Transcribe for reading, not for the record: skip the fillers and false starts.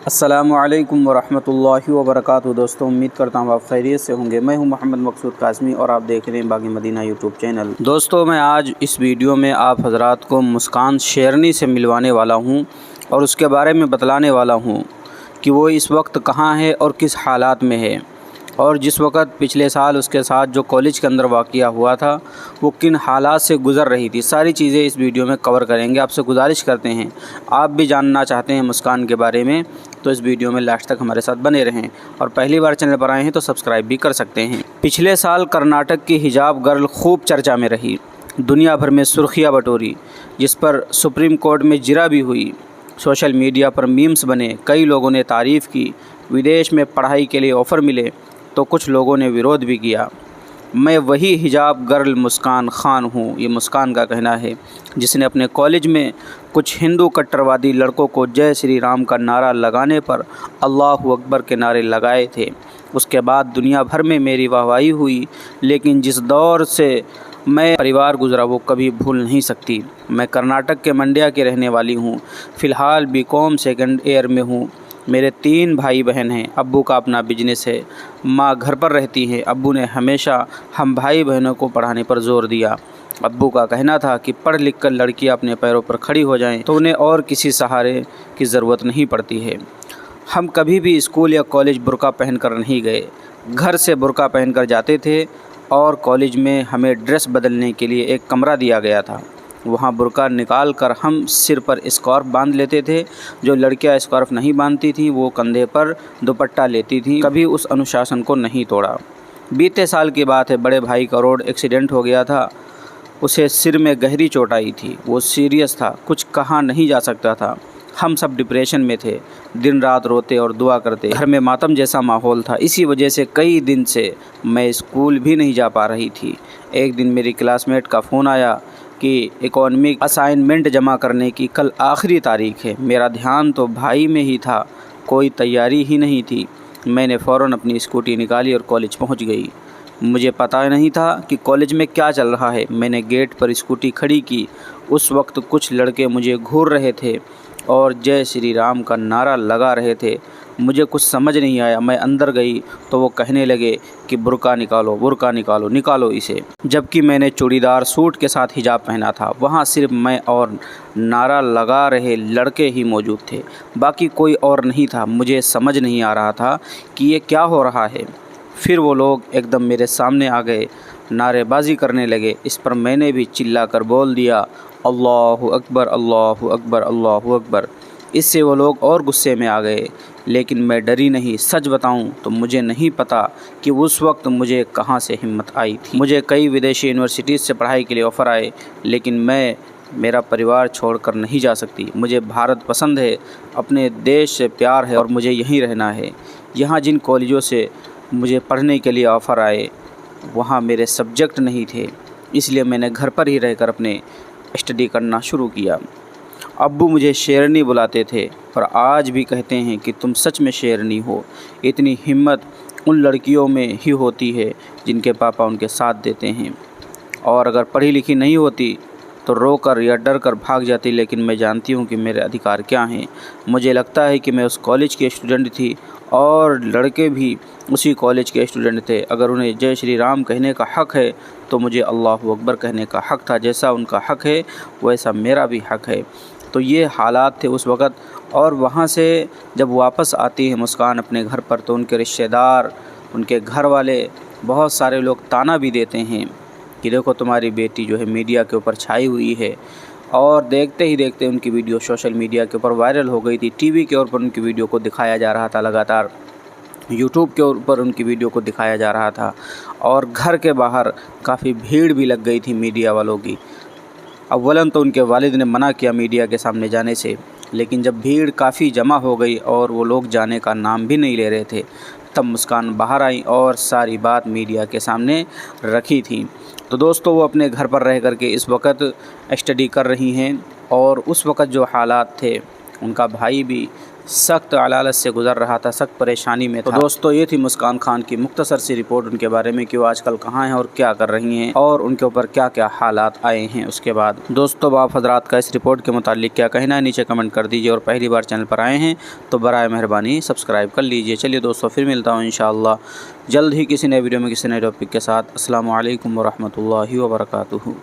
अस्सलामुअलैकुम वरहमतुल्लाहि वबरकातुहू। दोस्तों, उम्मीद करता हूँ आप खैरियत से होंगे। मैं हूँ मोहम्मद मकसूद काज़मी और आप देख रहे हैं बागी मदीना यूट्यूब चैनल। दोस्तों, मैं आज इस वीडियो में आप हज़रात को मुस्कान शेरनी से मिलवाने वाला हूँ और उसके बारे में बतलाने वाला हूँ कि वो इस वक्त कहाँ है और किस हालात में है, और जिस वक़्त पिछले साल उसके साथ जो कॉलेज के अंदर वाक़या हुआ था वो किन हालात से गुज़र रही थी। सारी चीज़ें इस वीडियो में कवर करेंगे। आपसे गुजारिश करते हैं, आप भी जानना चाहते हैं मुस्कान के बारे में तो इस वीडियो में लास्ट तक हमारे साथ बने रहें, और पहली बार चैनल पर आए हैं तो सब्सक्राइब भी कर सकते हैं। पिछले साल कर्नाटक की हिजाब गर्ल खूब चर्चा में रही, दुनिया भर में सुर्खियाँ बटोरी, जिस पर सुप्रीम कोर्ट में जिरा भी हुई। सोशल मीडिया पर मीम्स बने, कई लोगों ने तारीफ़ की। विदेश में पढ़ाई के लिए ऑफ़र मिले तो कुछ लोगों ने विरोध भी किया। मैं वही हिजाब गर्ल मुस्कान ख़ान हूँ, ये मुस्कान का कहना है, जिसने अपने कॉलेज में कुछ हिंदू कट्टरवादी लड़कों को जय श्री राम का नारा लगाने पर अल्लाहु अकबर के नारे लगाए थे। उसके बाद दुनिया भर में मेरी वाहवाही हुई, लेकिन जिस दौर से मैं परिवार गुजरा वो कभी भूल नहीं सकती। मैं कर्नाटक के मंड्या की रहने वाली हूँ। फ़िलहाल बीकॉम सेकंड ईयर में हूँ। मेरे 3 भाई बहन हैं। अब्बू का अपना बिजनेस है, माँ घर पर रहती है। अब्बू ने हमेशा हम भाई बहनों को पढ़ाने पर जोर दिया। अब्बू का कहना था कि पढ़ लिख कर लड़कियाँ अपने पैरों पर खड़ी हो जाएं तो उन्हें और किसी सहारे की ज़रूरत नहीं पड़ती है। हम कभी भी स्कूल या कॉलेज बुर्का पहन कर नहीं गए। घर से बुर्का पहन कर जाते थे और कॉलेज में हमें ड्रेस बदलने के लिए एक कमरा दिया गया था। वहाँ बुर्का निकाल कर हम सिर पर स्कार्फ बांध लेते थे। जो लड़कियाँ स्कार्फ नहीं बांधती थीं वो कंधे पर दुपट्टा लेती थीं। कभी उस अनुशासन को नहीं तोड़ा। बीते साल की बात है, बड़े भाई का रोड एक्सीडेंट हो गया था। उसे सिर में गहरी चोट आई थी। वो सीरियस था, कुछ कहा नहीं जा सकता था। हम सब डिप्रेशन में थे, दिन रात रोते और दुआ करते। घर में मातम जैसा माहौल था। इसी वजह से कई दिन से मैं स्कूल भी नहीं जा पा रही थी। एक दिन मेरी क्लासमेट का फ़ोन आया कि इकोनॉमिक असाइनमेंट जमा करने की कल आखिरी तारीख है। मेरा ध्यान तो भाई में ही था, कोई तैयारी ही नहीं थी। मैंने फ़ौरन अपनी स्कूटी निकाली और कॉलेज पहुंच गई। मुझे पता नहीं था कि कॉलेज में क्या चल रहा है। मैंने गेट पर स्कूटी खड़ी की। उस वक्त कुछ लड़के मुझे घूर रहे थे और जय श्री राम का नारा लगा रहे थे। मुझे कुछ समझ नहीं आया। मैं अंदर गई तो वो कहने लगे कि बुर्का निकालो, बुर्का निकालो, निकालो इसे, जबकि मैंने चूड़ीदार सूट के साथ हिजाब पहना था। वहाँ सिर्फ मैं और नारा लगा रहे लड़के ही मौजूद थे, बाकी कोई और नहीं था। मुझे समझ नहीं आ रहा था कि ये क्या हो रहा है। फिर वो लोग एकदम मेरे सामने आ गए, नारेबाजी करने लगे। इस पर मैंने भी चिल्ला कर बोल दिया, अल्लाहु अकबर, अल्लाहु अकबर, अल्लाहु अकबर। इससे वो लोग और गुस्से में आ गए, लेकिन मैं डरी नहीं। सच बताऊं तो मुझे नहीं पता कि उस वक्त मुझे कहां से हिम्मत आई थी। मुझे कई विदेशी यूनिवर्सिटीज़ से पढ़ाई के लिए ऑफ़र आए, लेकिन मैं मेरा परिवार छोड़कर नहीं जा सकती। मुझे भारत पसंद है, अपने देश से प्यार है और मुझे यहीं रहना है। यहाँ जिन कॉलेजों से मुझे पढ़ने के लिए ऑफ़र आए वहाँ मेरे सब्जेक्ट नहीं थे, इसलिए मैंने घर पर ही रहकर अपने स्टडी करना शुरू किया। अब्बू मुझे शेरनी बुलाते थे और आज भी कहते हैं कि तुम सच में शेरनी हो। इतनी हिम्मत उन लड़कियों में ही होती है जिनके पापा उनके साथ देते हैं, और अगर पढ़ी लिखी नहीं होती तो रो कर या डर कर भाग जाती। लेकिन मैं जानती हूँ कि मेरे अधिकार क्या हैं। मुझे लगता है कि मैं उस कॉलेज की स्टूडेंट थी और लड़के भी उसी कॉलेज के स्टूडेंट थे। अगर उन्हें जय श्री राम कहने का हक़ है तो मुझे अल्लाहु अकबर कहने का हक़ था। जैसा उनका हक़ है वैसा मेरा भी हक़ है। तो ये हालात थे उस वक़्त। और वहाँ से जब वापस आती है मुस्कान अपने घर पर तो उनके रिश्तेदार, उनके घर वाले, बहुत सारे लोग ताना भी देते हैं कि देखो तुम्हारी बेटी जो है मीडिया के ऊपर छाई हुई है। और देखते ही देखते उनकी वीडियो सोशल मीडिया के ऊपर वायरल हो गई थी। टीवी के ऊपर उनकी वीडियो को दिखाया जा रहा था, लगातार यूट्यूब के ऊपर उनकी वीडियो को दिखाया जा रहा था, और घर के बाहर काफ़ी भीड़ भी लग गई थी मीडिया वालों की। अव्वलन तो उनके वालिद ने मना किया मीडिया के सामने जाने से, लेकिन जब भीड़ काफ़ी जमा हो गई और वो लोग जाने का नाम भी नहीं ले रहे थे, तब मुस्कान बाहर आई और सारी बात मीडिया के सामने रखी थी। तो दोस्तों, वो अपने घर पर रह कर के इस वक्त स्टडी कर रही हैं, और उस वक्त जो हालात थे, उनका भाई भी सख्त अलालत से गुजर रहा था, सख्त परेशानी में था। तो दोस्तों ये थी मुस्कान खान की मुख्तसर सी रिपोर्ट उनके बारे में कि वो आजकल कहाँ हैं और क्या कर रही हैं और उनके ऊपर क्या क्या हालात आए हैं। उसके बाद दोस्तों आप हजरात का इस रिपोर्ट के मुतालिक क्या कहना है नीचे कमेंट कर दीजिए, और पहली बार चैनल पर आए हैं तो बराए मेहरबानी सब्सक्राइब कर लीजिए। चलिए दोस्तों फिर मिलता हूँ इंशाअल्लाह जल्द ही किसी नए वीडियो में किसी नए टॉपिक के साथ। अस्सलामु अलैकुम वरहमतुल्लाहि वबरकातुहू।